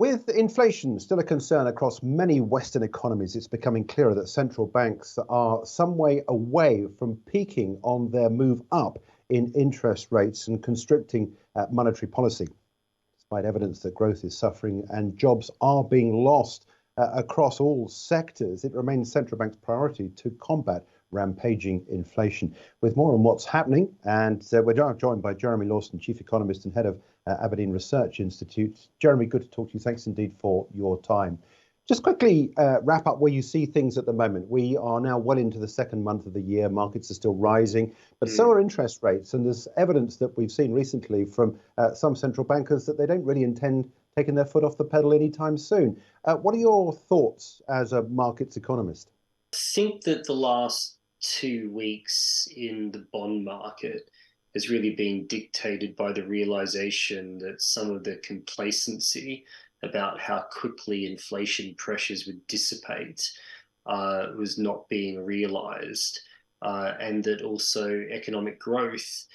With inflation still a concern across many Western economies, it's becoming clearer that central banks are some way away from peaking on their move up in interest rates and constricting monetary policy. Despite evidence that growth is suffering and jobs are being lost across all sectors, it remains central bank's priority to combat rampaging inflation. With more on what's happening, and we're joined by Jeremy Lawson, Chief Economist and Head of Aberdeen Research Institute. Jeremy, good to talk to you. Thanks indeed for your time. Just quickly wrap up where you see things at the moment. We are now well into the second month of the year. Markets are still rising, but so are interest rates. And there's evidence that we've seen recently from some central bankers that they don't really intend taking their foot off the pedal anytime soon. What are your thoughts as a markets economist? I think that the last 2 weeks in the bond market has really been dictated by the realization that some of the complacency about how quickly inflation pressures would dissipate was not being realized, and that also economic growth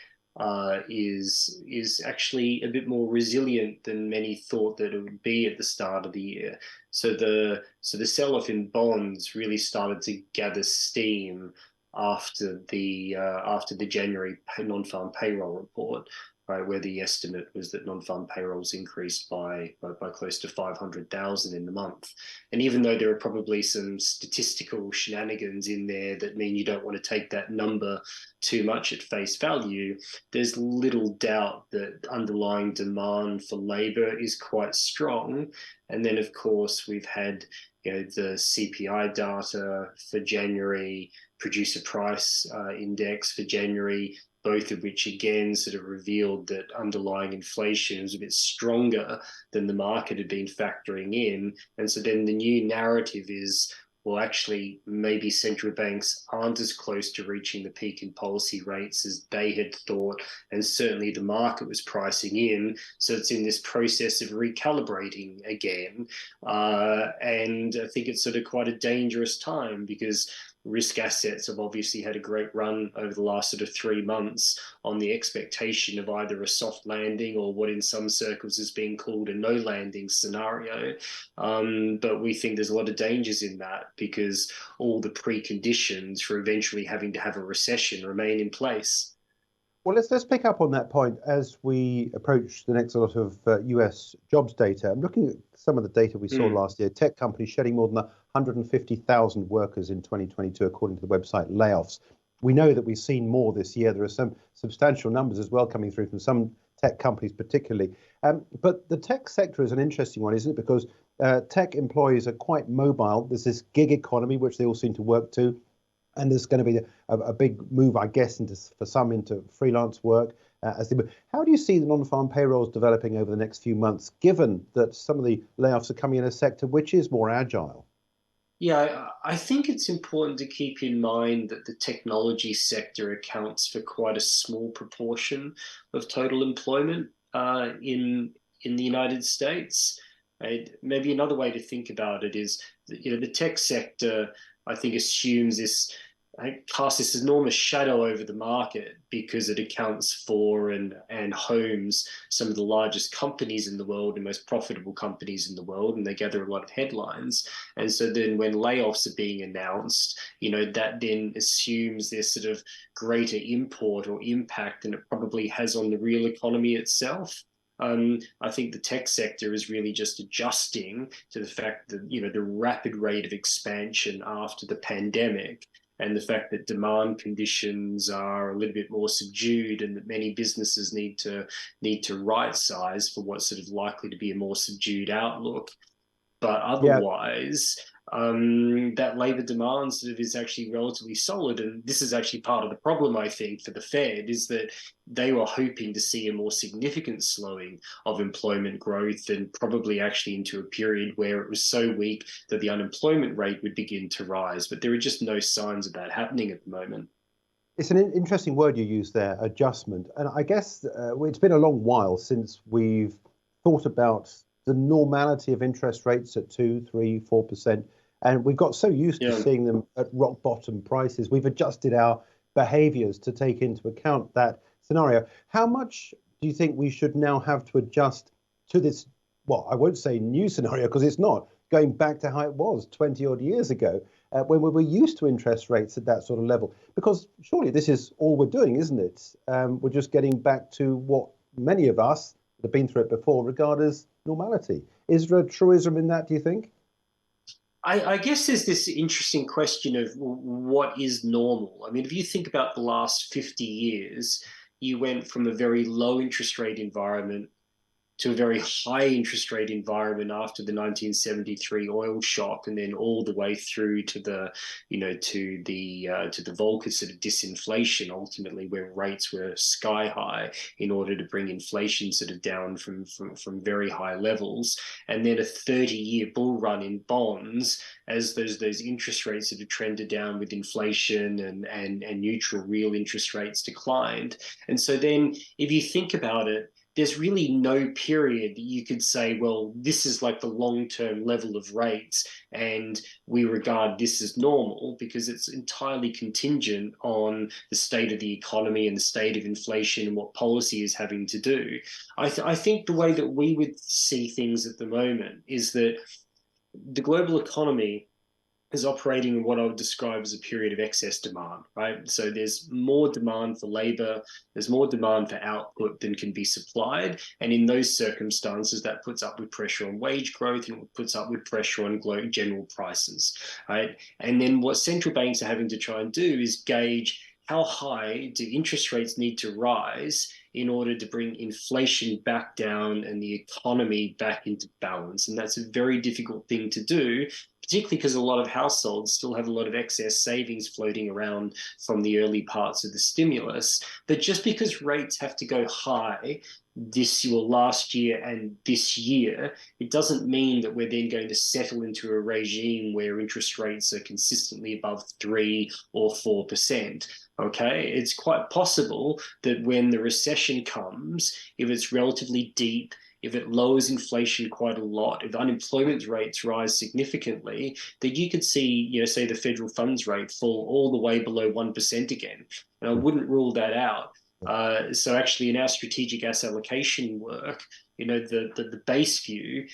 is actually a bit more resilient than many thought that it would be at the start of the year. So the sell-off in bonds really started to gather steam after the January non-farm payroll report, right, where the estimate was that non-farm payrolls increased by close to 500,000 in the month. And even though there are probably some statistical shenanigans in there that mean you don't want to take that number too much at face value, there's little doubt that underlying demand for labor is quite strong. And then, of course, we've had the CPI data for January, producer price index for January, both of which again sort of revealed that underlying inflation was a bit stronger than the market had been factoring in. And so then the new narrative is, well, actually, maybe central banks aren't as close to reaching the peak in policy rates as they had thought, and certainly the market was pricing in. So it's in this process of recalibrating again. And I think it's sort of quite a dangerous time because risk assets have obviously had a great run over the last sort of 3 months on the expectation of either a soft landing or what in some circles is being called a no landing scenario. But we think there's a lot of dangers in that because all the preconditions for eventually having to have a recession remain in place. Well, let's pick up on that point as we approach the next lot of US jobs data. I'm looking at some of the data we saw last year. Tech companies shedding more than 150,000 workers in 2022, according to the website Layoffs. We know that we've seen more this year. There are some substantial numbers as well coming through from some tech companies particularly. But the tech sector is an interesting one, isn't it? Because tech employees are quite mobile. There's this gig economy, which they all seem to work to. And there's going to be a big move, I guess, for some into freelance work. How do you see the non-farm payrolls developing over the next few months, given that some of the layoffs are coming in a sector which is more agile? Yeah, I think it's important to keep in mind that the technology sector accounts for quite a small proportion of total employment in the United States. Right? Maybe another way to think about it is that, the tech sector, I think, assumes this, casts this enormous shadow over the market because it accounts for and homes some of the largest companies in the world and most profitable companies in the world, and they gather a lot of headlines. And so then when layoffs are being announced, that then assumes there's sort of greater import or impact than it probably has on the real economy itself. I think the tech sector is really just adjusting to the fact that, the rapid rate of expansion after the pandemic and the fact that demand conditions are a little bit more subdued and that many businesses need to right size for what's sort of likely to be a more subdued outlook. But otherwise, that labor demand sort of is actually relatively solid. And this is actually part of the problem, I think, for the Fed, is that they were hoping to see a more significant slowing of employment growth and probably actually into a period where it was so weak that the unemployment rate would begin to rise. But there are just no signs of that happening at the moment. It's an interesting word you use there, adjustment. And I guess it's been a long while since we've thought about the normality of interest rates at 2, 3, 4%. And we've got so used to seeing them at rock bottom prices. We've adjusted our behaviors to take into account that scenario. How much do you think we should now have to adjust to this well, I won't say new scenario because it's not, going back to how it was 20 odd years ago, when we were used to interest rates at that sort of level. Because surely this is all we're doing, isn't it? We're just getting back to what many of us that have been through it before regard as normality. Is there a truism in that, do you think? I guess there's this interesting question of what is normal. I mean, if you think about the last 50 years, you went from a very low interest rate environment to a very high interest rate environment after the 1973 oil shock, and then all the way through to the, to the Volcker sort of disinflation, ultimately, where rates were sky high in order to bring inflation sort of down from very high levels, and then a 30-year bull run in bonds as those interest rates sort of trended down with inflation and neutral real interest rates declined. And so then, if you think about it, there's really no period that you could say, well, this is like the long-term level of rates and we regard this as normal, because it's entirely contingent on the state of the economy and the state of inflation and what policy is having to do. I think the way that we would see things at the moment is that the global economy is operating in what I would describe as a period of excess demand, right? So there's more demand for labor, there's more demand for output than can be supplied. And in those circumstances, that puts upward pressure on wage growth and puts upward pressure on general prices, right? And then what central banks are having to try and do is gauge how high do interest rates need to rise in order to bring inflation back down and the economy back into balance. And that's a very difficult thing to do, particularly because a lot of households still have a lot of excess savings floating around from the early parts of the stimulus. But just because rates have to go high this or last year and this year, it doesn't mean that we're then going to settle into a regime where interest rates are consistently above 3 or 4%. Okay, it's quite possible that when the recession comes, if it's relatively deep, if it lowers inflation quite a lot, if unemployment rates rise significantly, that you could see, say the federal funds rate fall all the way below 1% again. And I wouldn't rule that out. So actually in our strategic asset allocation work, the base view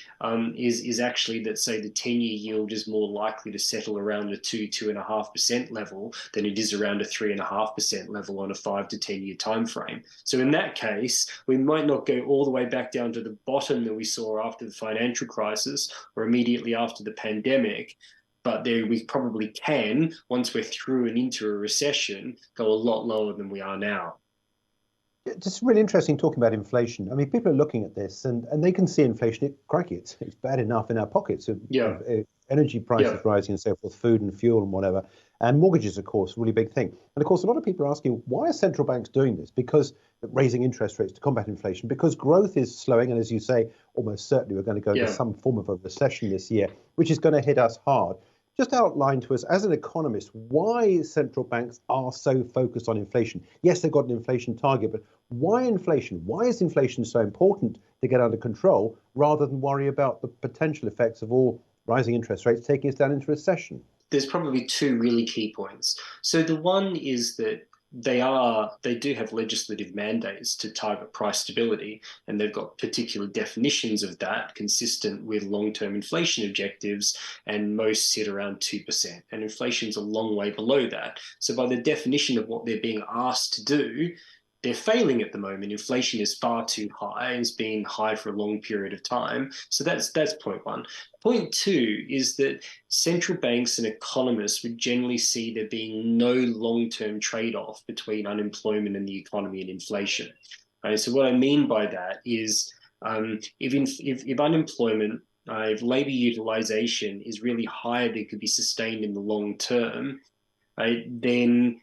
is actually that, say, the 10-year yield is more likely to settle around the 2.5% level than it is around a 3.5% level on a 5 to 10-year time frame. So in that case, we might not go all the way back down to the bottom that we saw after the financial crisis or immediately after the pandemic, but there we probably can, once we're through and into a recession, go a lot lower than we are now. Just really interesting talking about inflation. I mean, people are looking at this and they can see inflation. Crikey, it's bad enough in our pockets of energy prices rising and so forth, food and fuel and whatever. And mortgages, of course, a really big thing. And of course, a lot of people are asking, why are central banks doing this? Because raising interest rates to combat inflation, because growth is slowing. And as you say, almost certainly we're going to go into some form of a recession this year, which is going to hit us hard. Just outline to us, as an economist, why central banks are so focused on inflation. Yes, they've got an inflation target, but why inflation? Why is inflation so important to get under control rather than worry about the potential effects of all rising interest rates taking us down into recession? There's probably two really key points. So the one is that they do have legislative mandates to target price stability, and they've got particular definitions of that consistent with long-term inflation objectives, and most sit around 2%. And inflation's a long way below that. So by the definition of what they're being asked to do, they're failing at the moment. Inflation is far too high and it's been high for a long period of time. So that's point one. Point two is that central banks and economists would generally see there being no long-term trade-off between unemployment and the economy and inflation. Right? So what I mean by that is if unemployment, if labor utilization is really higher than could be sustained in the long term, right, then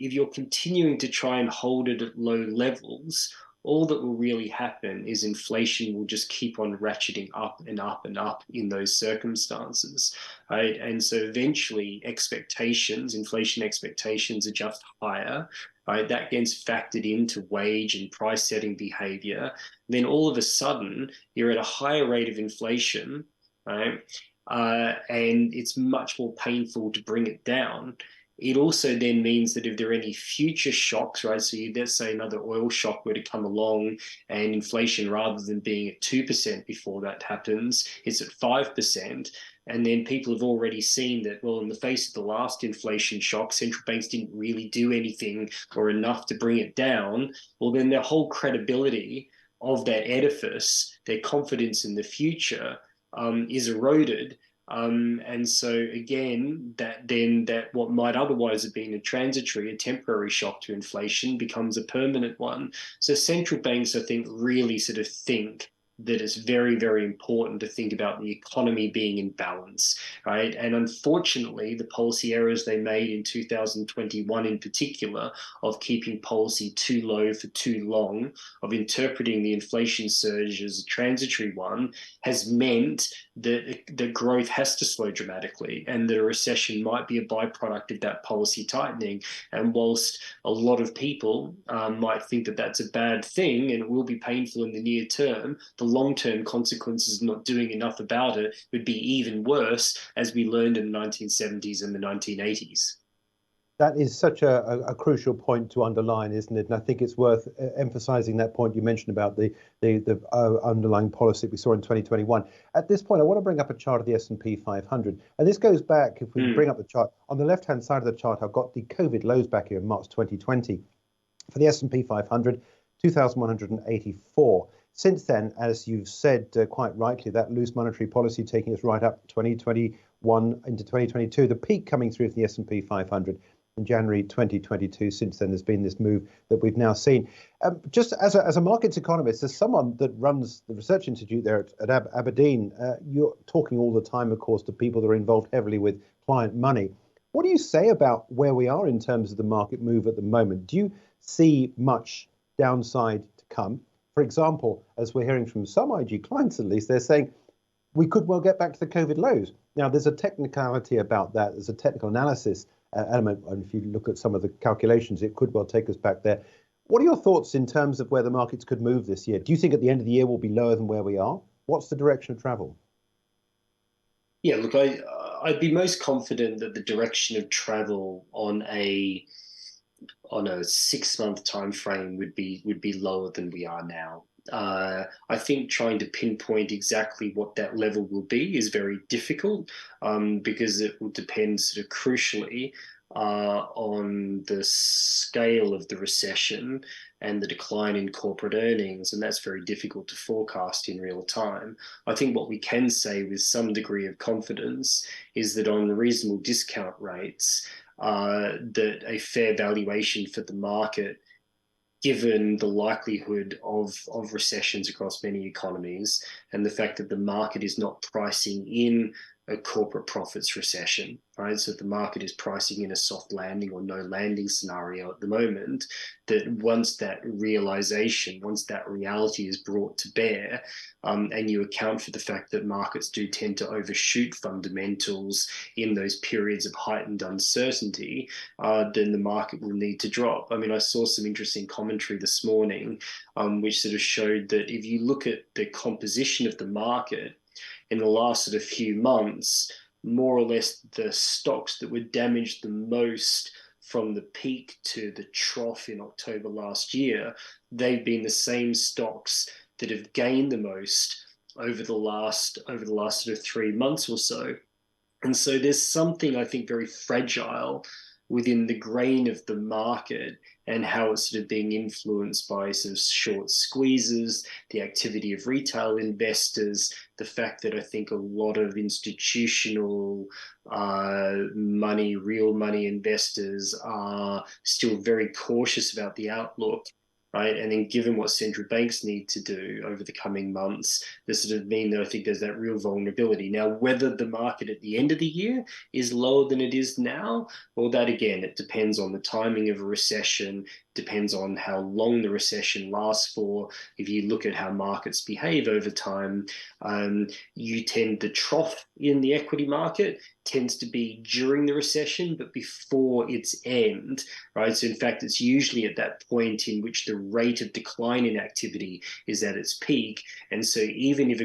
if you're continuing to try and hold it at low levels, all that will really happen is inflation will just keep on ratcheting up and up and up in those circumstances, right? And so eventually inflation expectations are just higher, right? That gets factored into wage and price setting behavior. Then all of a sudden, you're at a higher rate of inflation, right? And it's much more painful to bring it down. it also then means that if there are any future shocks, right? So let's say another oil shock were to come along and inflation, rather than being at 2% before that happens, it's at 5%. And then people have already seen that, well, in the face of the last inflation shock, central banks didn't really do anything or enough to bring it down. Well, then their whole credibility of that edifice, their confidence in the future, is eroded. And so again, that what might otherwise have been a temporary shock to inflation becomes a permanent one. So central banks, I think, really sort of think that it's very, very important to think about the economy being in balance, right? And unfortunately, the policy errors they made in 2021 in particular, of keeping policy too low for too long, of interpreting the inflation surge as a transitory one, has meant that the growth has to slow dramatically, and that a recession might be a byproduct of that policy tightening. And whilst a lot of people might think that that's a bad thing and it will be painful in the near term, the long-term consequences of not doing enough about it would be even worse, as we learned in the 1970s and the 1980s. That is such a crucial point to underline, isn't it? And I think it's worth emphasizing that point you mentioned about the underlying policy we saw in 2021. At this point, I want to bring up a chart of the S&P 500. And this goes back, if we bring up the chart, on the left-hand side of the chart, I've got the COVID lows back here in March 2020. For the S&P 500, 2,184. Since then, as you've said quite rightly, that loose monetary policy taking us right up 2021 into 2022, the peak coming through for the S&P 500 in January 2022. Since then, there's been this move that we've now seen. Just as a markets economist, as someone that runs the research institute there at Aberdeen, you're talking all the time, of course, to people that are involved heavily with client money. What do you say about where we are in terms of the market move at the moment? Do you see much downside to come? For example, as we're hearing from some IG clients, at least, they're saying we could well get back to the COVID lows. Now, there's a technicality about that. There's a technical analysis element. And if you look at some of the calculations, it could well take us back there. What are your thoughts in terms of where the markets could move this year? Do you think at the end of the year we'll be lower than where we are? What's the direction of travel? Yeah, look, I'd be most confident that the direction of travel on a 6-month time frame would be lower than we are now. I think trying to pinpoint exactly what that level will be is very difficult, because it will depend sort of crucially on the scale of the recession and the decline in corporate earnings, and that's very difficult to forecast in real time. I think what we can say with some degree of confidence is that on reasonable discount rates, that a fair valuation for the market, given the likelihood of recessions across many economies and the fact that the market is not pricing in a corporate profits recession, right? So the market is pricing in a soft landing or no landing scenario at the moment, that once that realization, once that reality is brought to bear, and you account for the fact that markets do tend to overshoot fundamentals in those periods of heightened uncertainty, then the market will need to drop. I mean, I saw some interesting commentary this morning, which sort of showed that if you look at the composition of the market in the last sort of few months, more or less the stocks that were damaged the most from the peak to the trough in October last year, they've been the same stocks that have gained the most over the last sort of 3 months or so. And so there's something, I think, very fragile within the grain of the market and how it's sort of being influenced by sort of short squeezes, the activity of retail investors, the fact that I think a lot of institutional money, real money investors are still very cautious about the outlook. Right. And then given what central banks need to do over the coming months, this sort of mean that I think there's that real vulnerability. Now, whether the market at the end of the year is lower than it is now, well, that again, it depends on the timing of a recession, depends on how long the recession lasts for. If you look at how markets behave over time, you tend the trough in the equity market tends to be during the recession, but before its end, right? So in fact, it's usually at that point in which the rate of decline in activity is at its peak. And so even if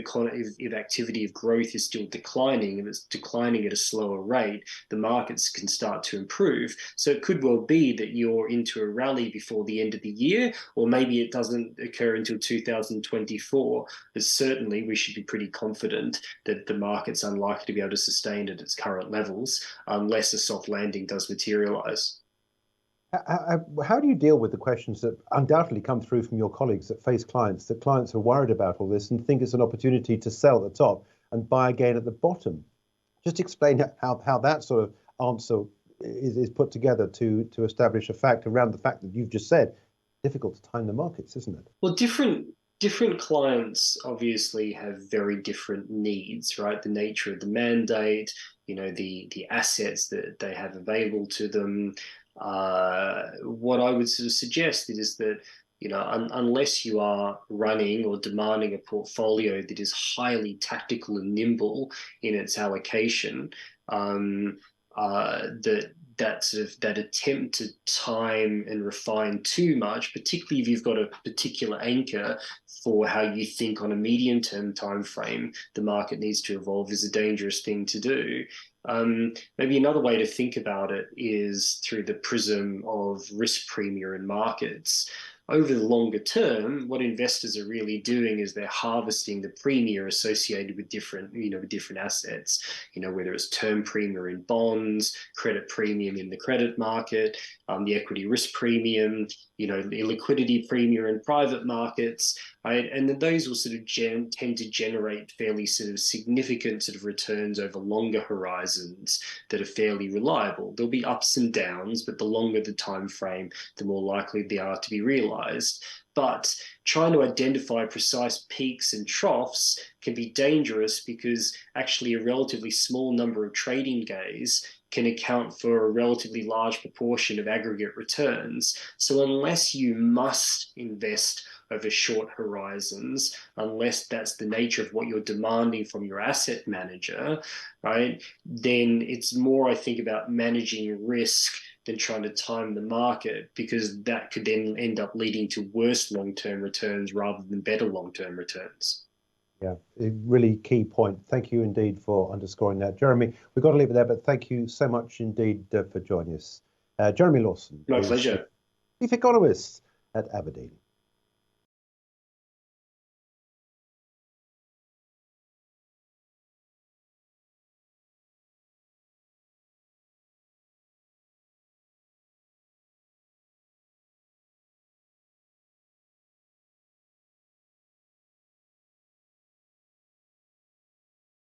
activity of growth is still declining, and it's declining at a slower rate, the markets can start to improve. So it could well be that you're into a rally before the end of the year, or maybe it doesn't occur until 2024. But certainly we should be pretty confident that the market's unlikely to be able to sustain at its current levels unless a soft landing does materialize. How do you deal with the questions that undoubtedly come through from your colleagues that face clients, that clients are worried about all this and think it's an opportunity to sell at the top and buy again at the bottom? Just explain how that sort of answer is put together to establish a fact around the fact that you've just said. Difficult to time the markets, isn't it? Well, different clients obviously have very different needs, right? The nature of the mandate, the assets that they have available to them. What I would sort of suggest is that, unless you are running or demanding a portfolio that is highly tactical and nimble in its allocation, that attempt to time and refine too much, particularly if you've got a particular anchor for how you think on a medium-term time frame the market needs to evolve, is a dangerous thing to do. Maybe another way to think about it is through the prism of risk premium in markets. Over the longer term, what investors are really doing is they're harvesting the premium associated with different assets, whether it's term premium in bonds, credit premium in the credit market, the equity risk premium, the illiquidity premium in private markets, right? And then those will sort of tend to generate fairly sort of significant sort of returns over longer horizons that are fairly reliable. There'll be ups and downs, but the longer the time frame, the more likely they are to be realized. But trying to identify precise peaks and troughs can be dangerous because actually a relatively small number of trading days can account for a relatively large proportion of aggregate returns. So unless you must invest over short horizons, unless that's the nature of what you're demanding from your asset manager, right, then it's more, I think, about managing risk than trying to time the market, because that could then end up leading to worse long-term returns rather than better long-term returns. Yeah, a really key point. Thank you indeed for underscoring that. Jeremy, we've got to leave it there, but thank you so much indeed for joining us. Jeremy Lawson. My pleasure. Chief economist at Aberdeen.